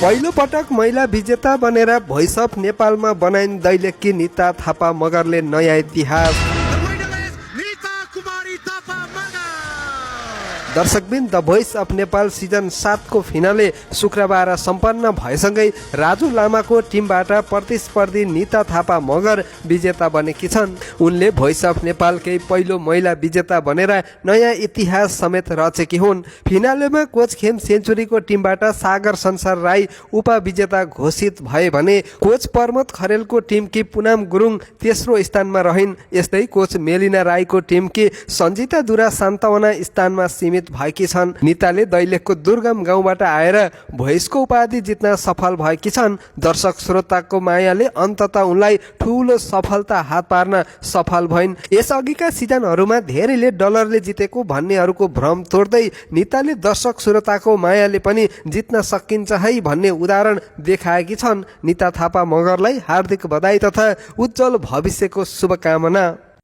पहिलो पटक महिला विजेता बनेर भोइस अफ नेपालमा बनाइन् दैलेखकी निता थापा मगरले नयाँ इतिहास। दर्शकबिन the voice of Nepal season 7 को फिनाले शुक्रबार सम्पन्न भएसँगै राजु लामाको टिमबाट प्रतिस्पर्धी निता थापा मगर विजेता बनेकी छन्। उनले भोइस अफ नेपालकै पहिलो महिला विजेता बनेर नयाँ इतिहास समेत रचेकी हुन्। फिनालेमा कोच खेम सेन्चुरीको टिमबाट सागर संसार राई उपविजेता घोषित भए भने कोच प्रमोद खरेलको टिमकी पुनम गुरुङ तेस्रो स्थानमा रहिन्। यस्तै कोच मेलिना राईको टिमकी सञ्जिता दुरा सान्तवना स्थानमा सीमित भएकी छन्। निताले दैलेखको दुर्गम गाउँबाट आएर भोइसको उपाधि जित्न सफल भएकी छन्। दर्शक श्रोताको मायाले अन्ततः उनलाई ठूलो सफलता हात पार्न सफल भइन्। यसअघिका सिजनहरूमा धेरैले डलरले जितेको भन्नेहरूको भ्रम तोड्दै निताले दर्शक श्रोताको मायाले पनि जित्न सकिन्छ है भन्ने उदाहरण देखाएकी छन्। निता थापा मगरलाई हार्दिक बधाई तथा उज्जवल भविष्यको शुभकामना।